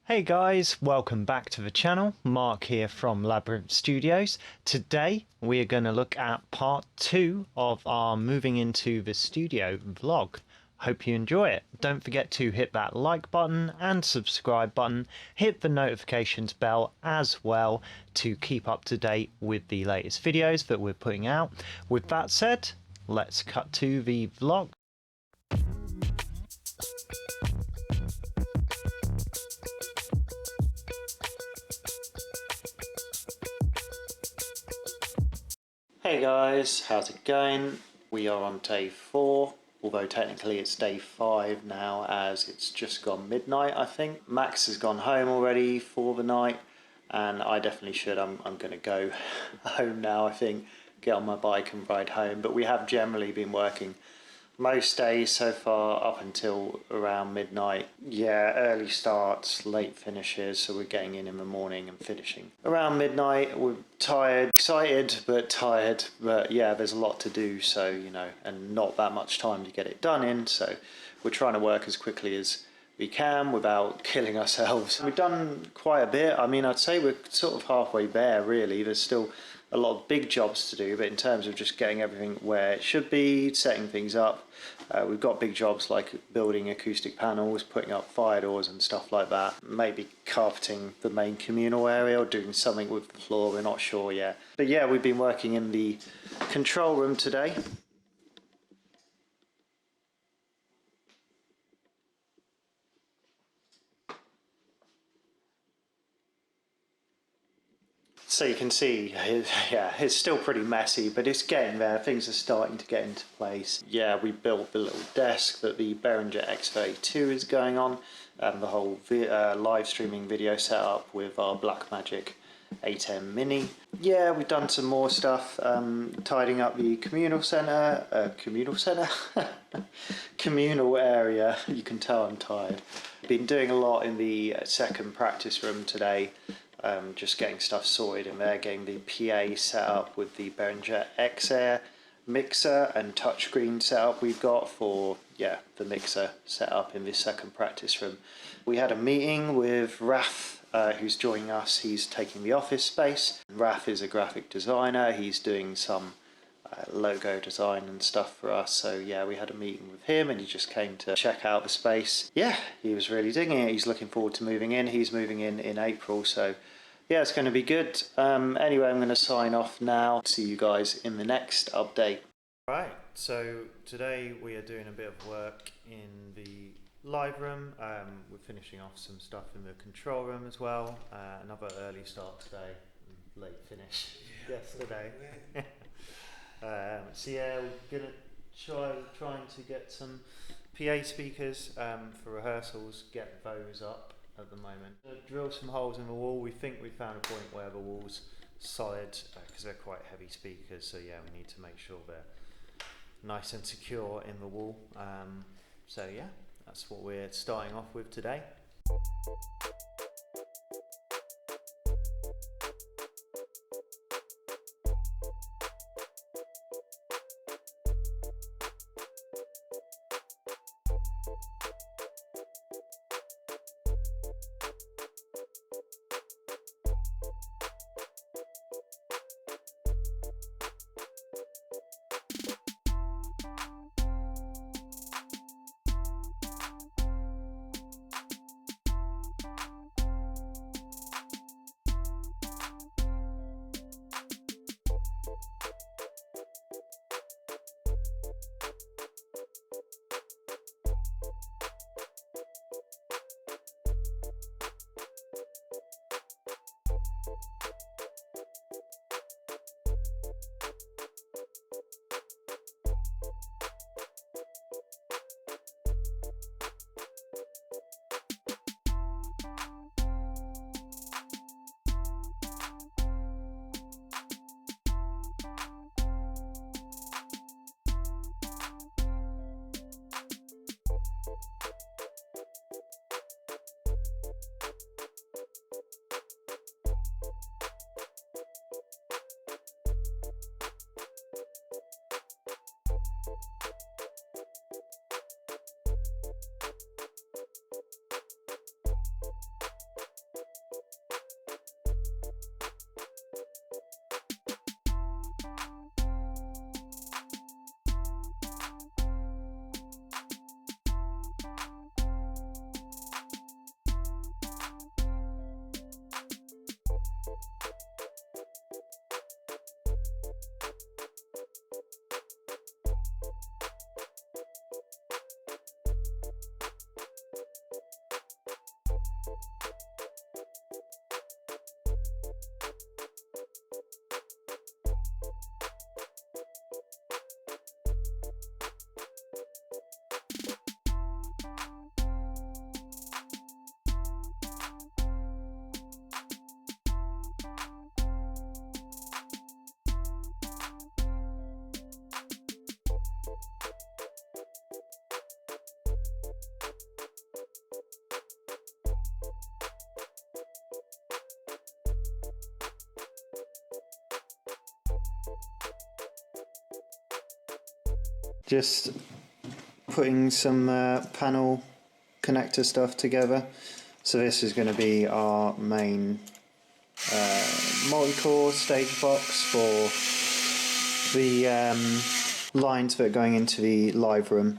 Hey guys, welcome back to the channel. Mark here from Labyrinth Studios. Today we are going to look at part 2 of our moving into the studio vlog. Hope you enjoy it. Don't forget to hit that like button and subscribe button. Hit the notifications bell as well to keep up to date with the latest videos that we're putting out. With that said, let's cut to the vlog. Hey guys, how's it going? We are on day 4, although technically it's day 5 now as it's just gone midnight I think. Max has gone home already for the night and I definitely should. I'm going to go home now I think, get on my bike and ride home. But we have generally been working most days so far up until around midnight. Yeah, early starts, late finishes, so we're getting in the morning and finishing around midnight. We're tired, excited but tired, but yeah, there's a lot to do, so you know, and not that much time to get it done in, so we're trying to work as quickly as we can without killing ourselves. We've done quite a bit. I mean, I'd say we're sort of halfway there really. There's still a lot of big jobs to do, but in terms of just getting everything where it should be, setting things up, we've got big jobs like building acoustic panels, putting up fire doors and stuff like that, maybe carpeting the main communal area or doing something with the floor, we're not sure yet. But yeah, we've been working in the control room today. So you can see, yeah, it's still pretty messy, but it's getting there. Things are starting to get into place. Yeah, we built the little desk that the Behringer X32 is going on, and the whole live streaming video setup with our Blackmagic 8M Mini. Yeah, we've done some more stuff, tidying up the communal area. You can tell I'm tired. Been doing a lot in the second practice room today. Just getting stuff sorted in there, getting the PA set up with the Behringer X-Air mixer and touchscreen setup we've got for, yeah, the mixer set up in this second practice room. We had a meeting with Raf, who's joining us. He's taking the office space. Raf is a graphic designer. He's doing some logo design and stuff for us, so yeah, we had a meeting with him and he just came to check out the space. Yeah, he was really digging it. He's looking forward to moving in. He's moving in April, so yeah, it's going to be good. Anyway, I'm going to sign off now. See you guys in the next update. Right, so today we are doing a bit of work in the live room. We're finishing off some stuff in the control room as well. Another early start today, late finish yesterday. So yeah, we're gonna trying to get some PA speakers for rehearsals, get those up at the moment. Drill some holes in the wall. We think we found a point where the wall's solid because they're quite heavy speakers, so yeah, we need to make sure they're nice and secure in the wall. So yeah, that's what we're starting off with today. Just putting some panel connector stuff together. So this is going to be our main multi-core stage box for the lines that are going into the live room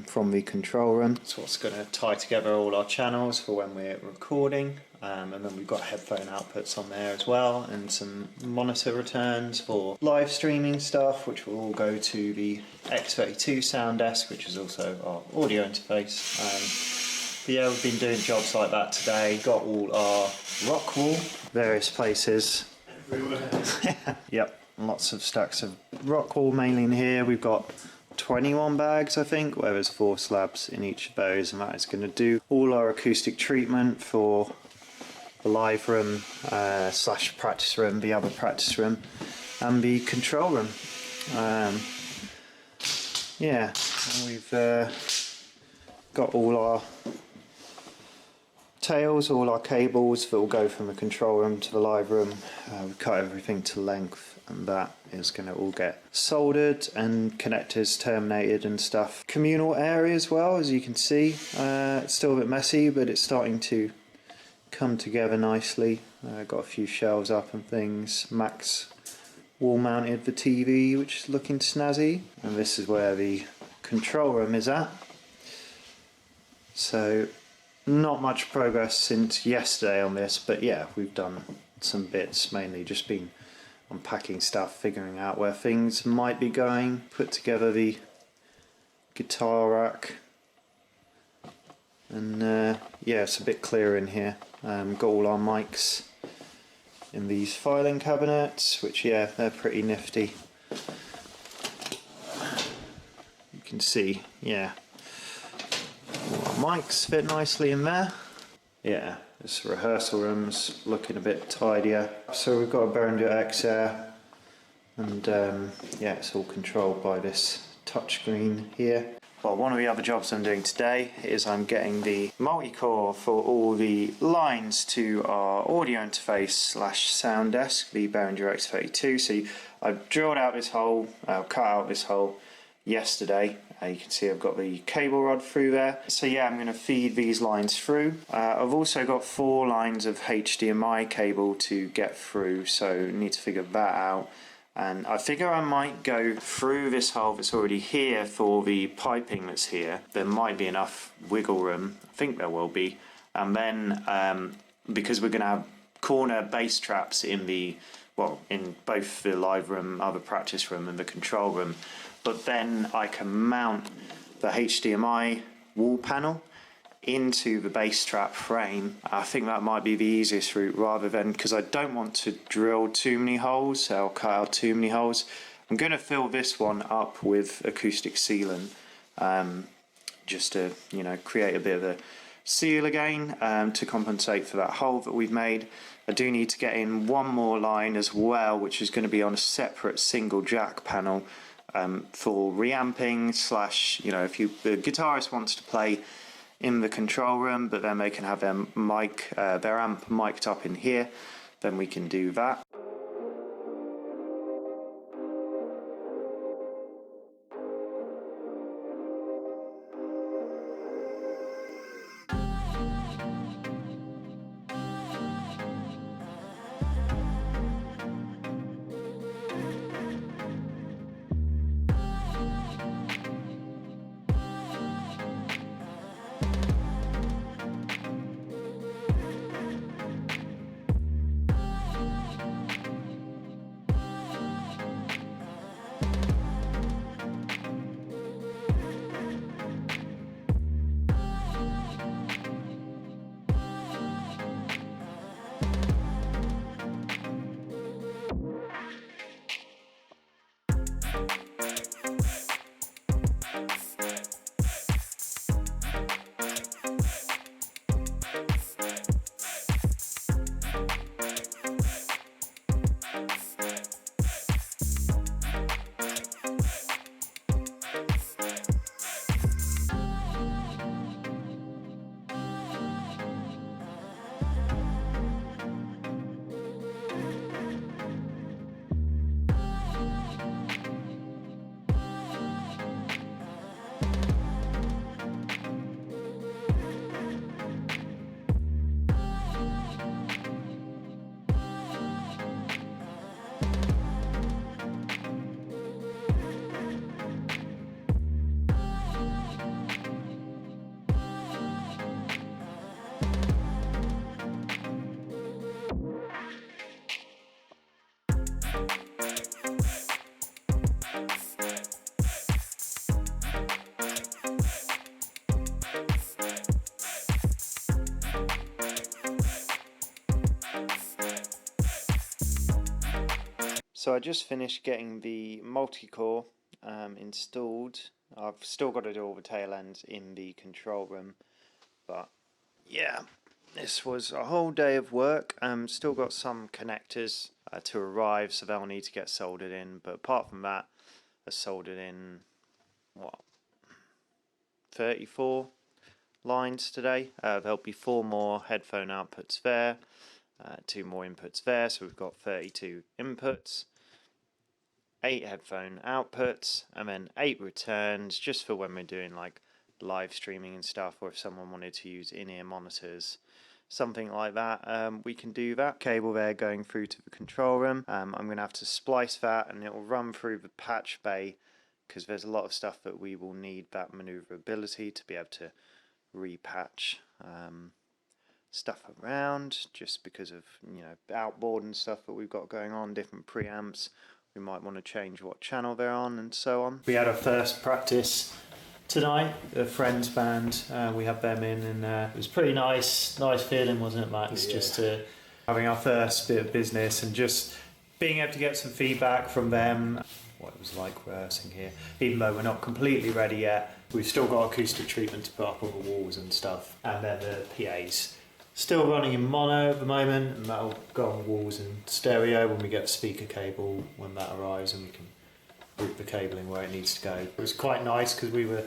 from the control room. That's what's going to tie together all our channels for when we're recording. And then we've got headphone outputs on there as well, and some monitor returns for live streaming stuff, which will all go to the X32 sound desk, which is also our audio interface. But yeah, we've been doing jobs like that today. Got all our rock wool, various places. Everywhere. Yep, lots of stacks of rock wool, mainly in here. We've got 21 bags, I think, where there's 4 slabs in each of those, and that is going to do all our acoustic treatment for the live room slash practice room, the other practice room, and the control room. Yeah, we've got all our tails, all our cables that will go from the control room to the live room. We've cut everything to length, and that is going to all get soldered and connectors terminated and stuff. Communal area as well, as you can see. It's still a bit messy, but it's starting to come together nicely. Got a few shelves up and things. Max wall mounted the TV, which is looking snazzy, and this is where the control room is at. So not much progress since yesterday on this, but yeah, we've done some bits, mainly just been unpacking stuff, figuring out where things might be going, put together the guitar rack, and yeah, it's a bit clearer in here. Got all our mics in these filing cabinets, which yeah, they're pretty nifty. You can see, yeah, all our mics fit nicely in there. Yeah, this rehearsal room's looking a bit tidier. So we've got a Behringer X-Air, and yeah, it's all controlled by this touchscreen here. Well, one of the other jobs I'm doing today is I'm getting the multi-core for all the lines to our audio interface slash sound desk, the Behringer X32. So I've drilled out this hole, cut out this hole yesterday. You can see I've got the cable rod through there. So yeah, I'm going to feed these lines through. I've also got 4 lines of HDMI cable to get through, so need to figure that out. And I figure I might go through this hole that's already here for the piping that's here. There might be enough wiggle room, I think there will be. And then, because we're going to have corner bass traps in the, well, in both the live room, other practice room and the control room, but then I can mount the HDMI wall panel into the bass trap frame. I think that might be the easiest route, rather than, because I don't want to drill too many holes, so I'll cut out too many holes. I'm going to fill this one up with acoustic sealant, just to, you know, create a bit of a seal again, to compensate for that hole that we've made. I do need to get in one more line as well, which is going to be on a separate single jack panel, for reamping slash, you know, if the guitarist wants to play in the control room, but then they can have their mic, their amp mic'd up in here, then we can do that. So I just finished getting the multi-core installed. I've still got to do all the tail ends in the control room, but yeah, this was a whole day of work. Still got some connectors to arrive, so they'll need to get soldered in, but apart from that, I soldered in what, 34 lines today. There'll be 4 more headphone outputs there, 2 more inputs there, so we've got 32 inputs, 8 headphone outputs, and then 8 returns, just for when we're doing like live streaming and stuff, or if someone wanted to use in-ear monitors, something like that, we can do that. Cable there going through to the control room. I'm going to have to splice that, and it will run through the patch bay, because there's a lot of stuff that we will need that maneuverability to be able to repatch stuff around, just because of, you know, outboard and stuff that we've got going on, different preamps. We might want to change what channel they're on and so on. We had our first practice tonight, a friend's band. We had them in, and it was pretty nice feeling, wasn't it, Max? Yeah. Just having our first bit of business and just being able to get some feedback from them, what it was like rehearsing here. Even though we're not completely ready yet, we've still got acoustic treatment to put up on the walls and stuff, and then the PA's still running in mono at the moment, and that'll go on the walls in stereo when we get the speaker cable when that arrives, and we can route the cabling where it needs to go. It was quite nice because we were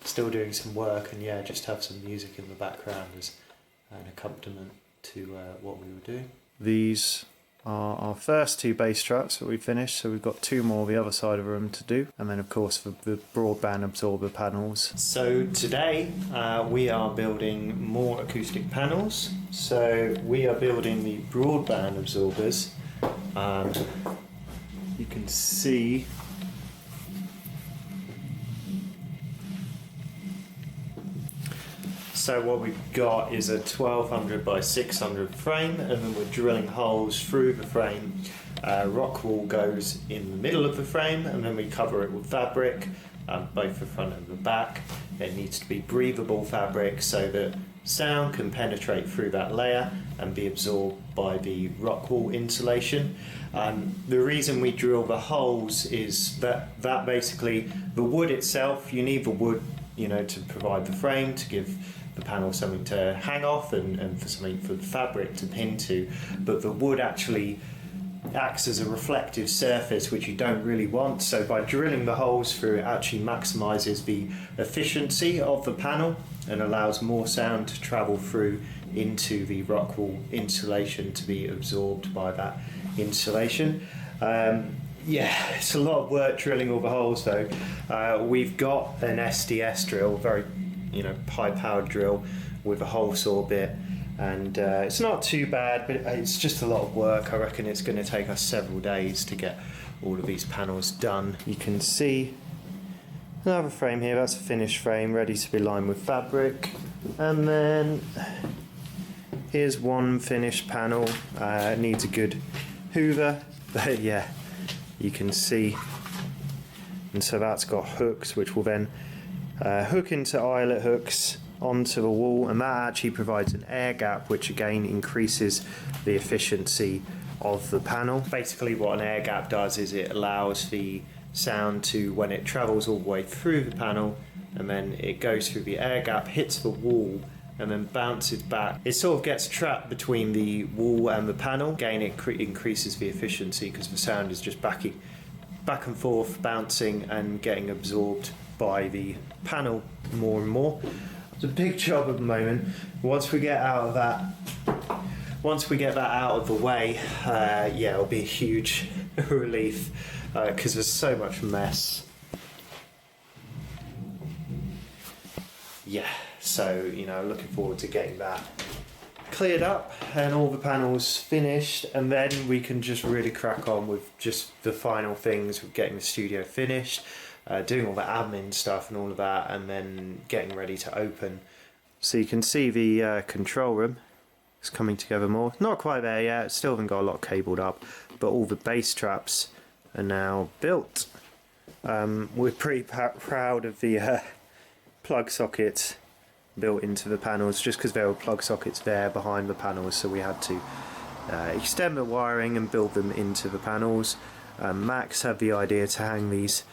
still doing some work, and yeah, just have some music in the background as an accompaniment to what we were doing. These are our first 2 bass tracks that we finished, so we've got 2 more the other side of the room to do, and then of course the broadband absorber panels. So today we are building more acoustic panels. So we are building the broadband absorbers. You can see so what we've got is a 1200 by 600 frame, and then we're drilling holes through the frame. Rock wool goes in the middle of the frame, and then we cover it with fabric, both the front and the back. It needs to be breathable fabric so that sound can penetrate through that layer and be absorbed by the rock wool insulation. The reason we drill the holes is that basically the wood itself, you need the wood, you know, to provide the frame, to give the panel something to hang off, and for something for the fabric to pin to, but the wood actually acts as a reflective surface, which you don't really want. So by drilling the holes through, it actually maximizes the efficiency of the panel and allows more sound to travel through into the rock wool insulation to be absorbed by that insulation. Yeah, it's a lot of work drilling all the holes though. We've got an SDS drill, very, you know, high-powered drill with a hole saw bit, and it's not too bad, but it's just a lot of work. I reckon it's going to take us several days to get all of these panels done. You can see another frame here, that's a finished frame ready to be lined with fabric, and then here's one finished panel. It needs a good hoover, but yeah, you can see, and so that's got hooks which will then hook into eyelet hooks onto the wall, and that actually provides an air gap, which again increases the efficiency of the panel. Basically what an air gap does is it allows the sound to, when it travels all the way through the panel, and then it goes through the air gap, hits the wall, and then bounces back. It sort of gets trapped between the wall and the panel. Again, it increases the efficiency because the sound is just back and forth, bouncing and getting absorbed by the panel more and more. It's a big job at the moment. Once we get that out of the way, yeah, it'll be a huge relief because there's so much mess. Yeah, so, you know, looking forward to getting that cleared up and all the panels finished, and then we can just really crack on with just the final things, with getting the studio finished, doing all the admin stuff and all of that, and then getting ready to open. So you can see the control room is coming together more. Not quite there yet, still haven't got a lot cabled up, but all the bass traps are now built. We're pretty proud of the plug sockets built into the panels, just because there were plug sockets there behind the panels, so we had to extend the wiring and build them into the panels. Max had the idea to hang these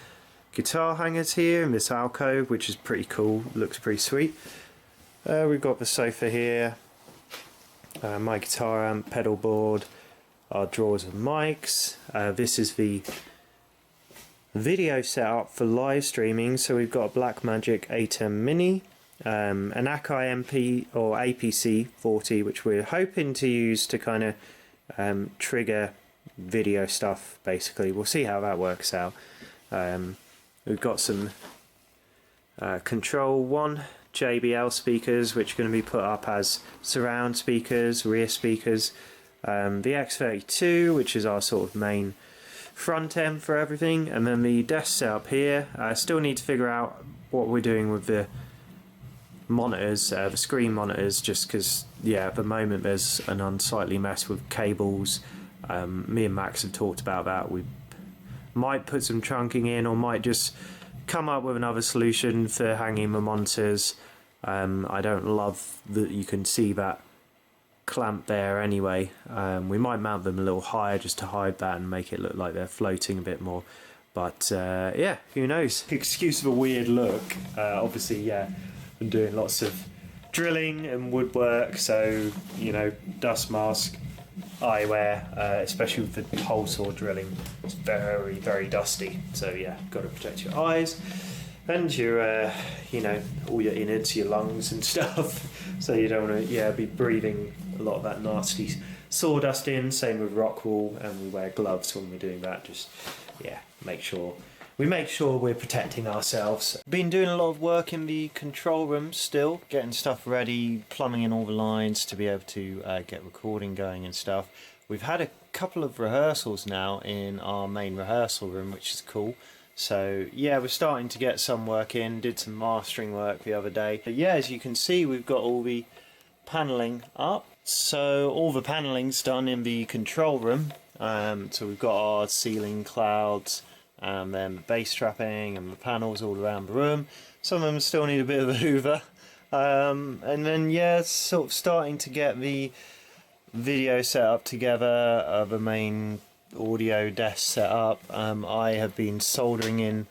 guitar hangers here in this alcove, which is pretty cool, looks pretty sweet. We've got the sofa here, my guitar amp, pedal board, our drawers and mics. This is the video setup for live streaming, so we've got a Blackmagic A10 Mini, an Akai MP or APC 40, which we're hoping to use to kind of trigger video stuff. Basically, we'll see how that works out. We've got some Control 1 JBL speakers, which are going to be put up as surround speakers, rear speakers. The X32, which is our sort of main front end for everything, and then the desk setup here. I still need to figure out what we're doing with the monitors, the screen monitors, just because, yeah, at the moment there's an unsightly mess with cables. Me and Max have talked about that. We might put some trunking in, or might just come up with another solution for hanging the monitors. I don't love that you can see that clamp there anyway. We might mount them a little higher just to hide that and make it look like they're floating a bit more. But yeah, who knows? Excuse the weird look. Obviously, yeah, I'm doing lots of drilling and woodwork, so, you know, dust mask, eyewear, especially with the hole saw drilling. It's very, very dusty, so yeah, got to protect your eyes and your, you know, all your innards, your lungs and stuff, so you don't want to, yeah, be breathing a lot of that nasty sawdust in. Same with rock wool, and we wear gloves when we're doing that. Just, yeah, make sure we're protecting ourselves. Been doing a lot of work in the control room still, getting stuff ready, plumbing in all the lines to be able to get recording going and stuff. We've had a couple of rehearsals now in our main rehearsal room, which is cool. So yeah, we're starting to get some work in, did some mastering work the other day. But yeah, as you can see, we've got all the panelling up. So all the panelling's done in the control room. So we've got our ceiling clouds, and then the bass trapping and the panels all around the room. Some of them still need a bit of a hoover. And then yeah, sort of starting to get the video set up together, the main audio desk set up. I have been soldering in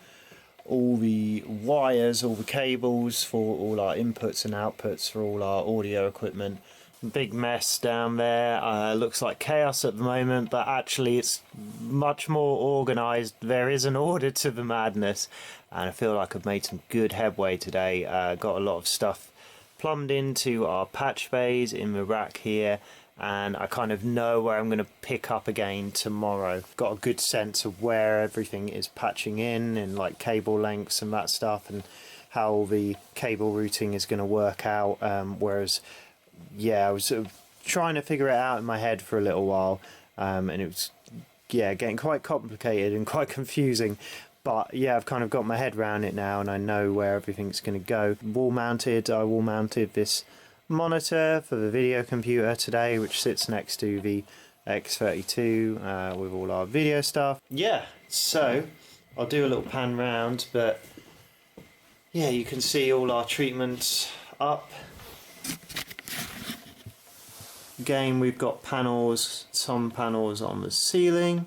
all the wires, all the cables for all our inputs and outputs for all our audio equipment. Big mess down there. Looks like chaos at the moment, but actually it's much more organised. There is an order to the madness, and I feel like I've made some good headway today. Got a lot of stuff plumbed into our patch bays in the rack here, and I kind of know where I'm going to pick up again tomorrow. Got a good sense of where everything is patching in, and like cable lengths and that stuff, and how the cable routing is going to work out. Whereas yeah, I was sort of trying to figure it out in my head for a little while, and it was, yeah, getting quite complicated and quite confusing. But yeah, I've kind of got my head around it now, and I know where everything's going to go. I wall mounted this monitor for the video computer today, which sits next to the X32 with all our video stuff. Yeah, so I'll do a little pan round, but yeah, you can see all our treatments up. Again, we've got panels, some panels on the ceiling.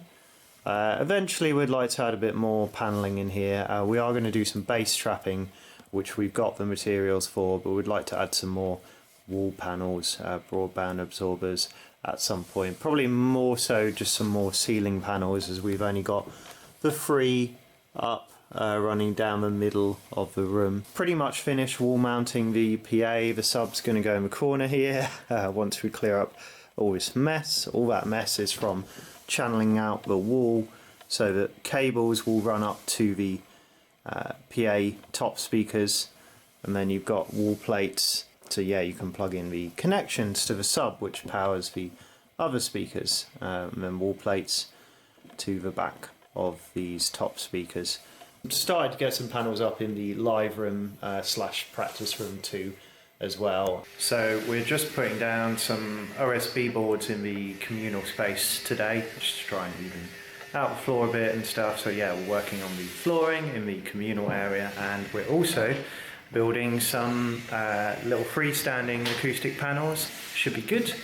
Eventually we'd like to add a bit more panelling in here. We are going to do some bass trapping, which we've got the materials for, but we'd like to add some more wall panels, broadband absorbers at some point. Probably more so just some more ceiling panels, as we've only got the 3 up running down the middle of the room. Pretty much finished wall mounting the PA. The sub's going to go in the corner here once we clear up all this mess. All that mess is from channeling out the wall, so that cables will run up to the PA top speakers, and then you've got wall plates, so yeah, you can plug in the connections to the sub which powers the other speakers, and then wall plates to the back of these top speakers. Started to get some panels up in the live room slash practice room too as well. So we're just putting down some OSB boards in the communal space today, just to try and even out the floor a bit and stuff. So yeah, we're working on the flooring in the communal area, and we're also building some little freestanding acoustic panels. Should be good. So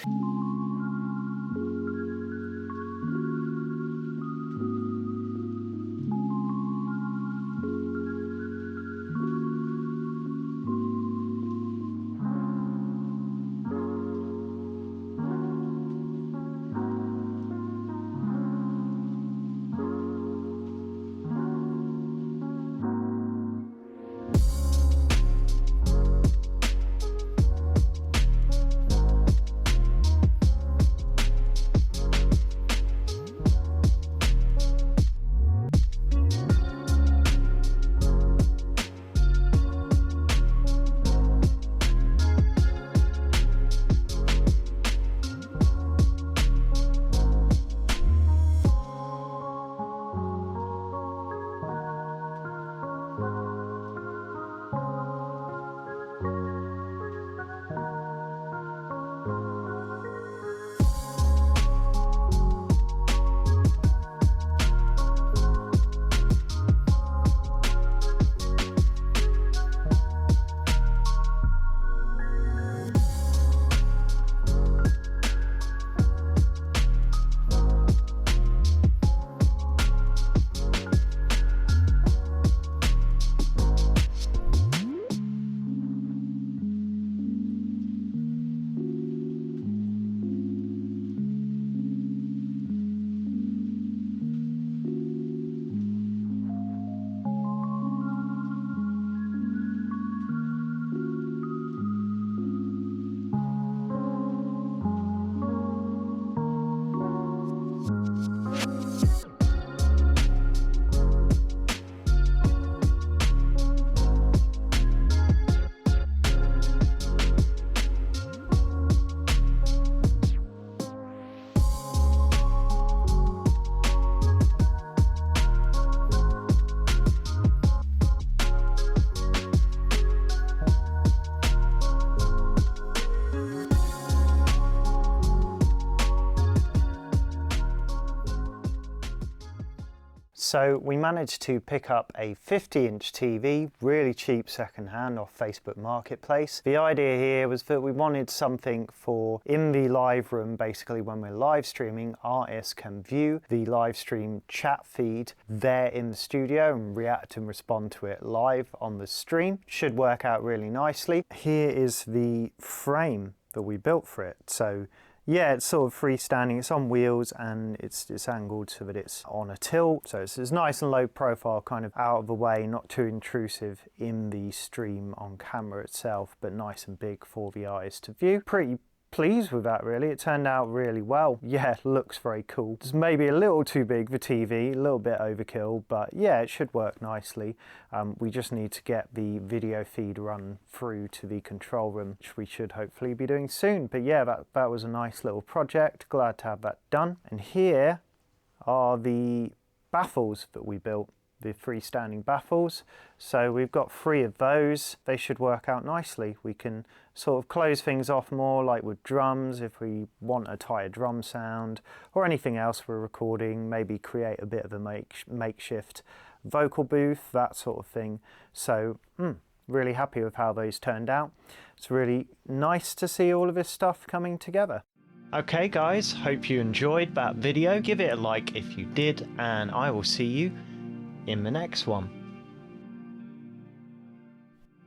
So we managed to pick up a 50-inch TV, really cheap second-hand off Facebook Marketplace. The idea here was that we wanted something for in the live room. Basically, when we're live streaming, artists can view the live stream chat feed there in the studio and react and respond to it live on the stream. Should work out really nicely. Here is the frame that we built for it. So yeah, it's sort of freestanding, it's on wheels and it's angled so that it's on a tilt. So it's nice and low profile, kind of out of the way, not too intrusive in the stream on camera itself, but nice and big for the eyes to view. Pretty pleased with that really, it turned out really well. Yeah, looks very cool. It's maybe a little too big for TV, a little bit overkill, but yeah, it should work nicely. We just need to get the video feed run through to the control room, which we should hopefully be doing soon. But yeah, that was a nice little project, glad to have that done. And here are the baffles that we built, the freestanding baffles. So we've got 3 of those. They should work out nicely. We can sort of close things off more, like with drums, if we want a tighter drum sound or anything else we're recording, maybe create a bit of a makeshift vocal booth, that sort of thing. So really happy with how those turned out. It's really nice to see all of this stuff coming together. Okay guys, hope you enjoyed that video. Give it a like if you did, and I will see you in the next one.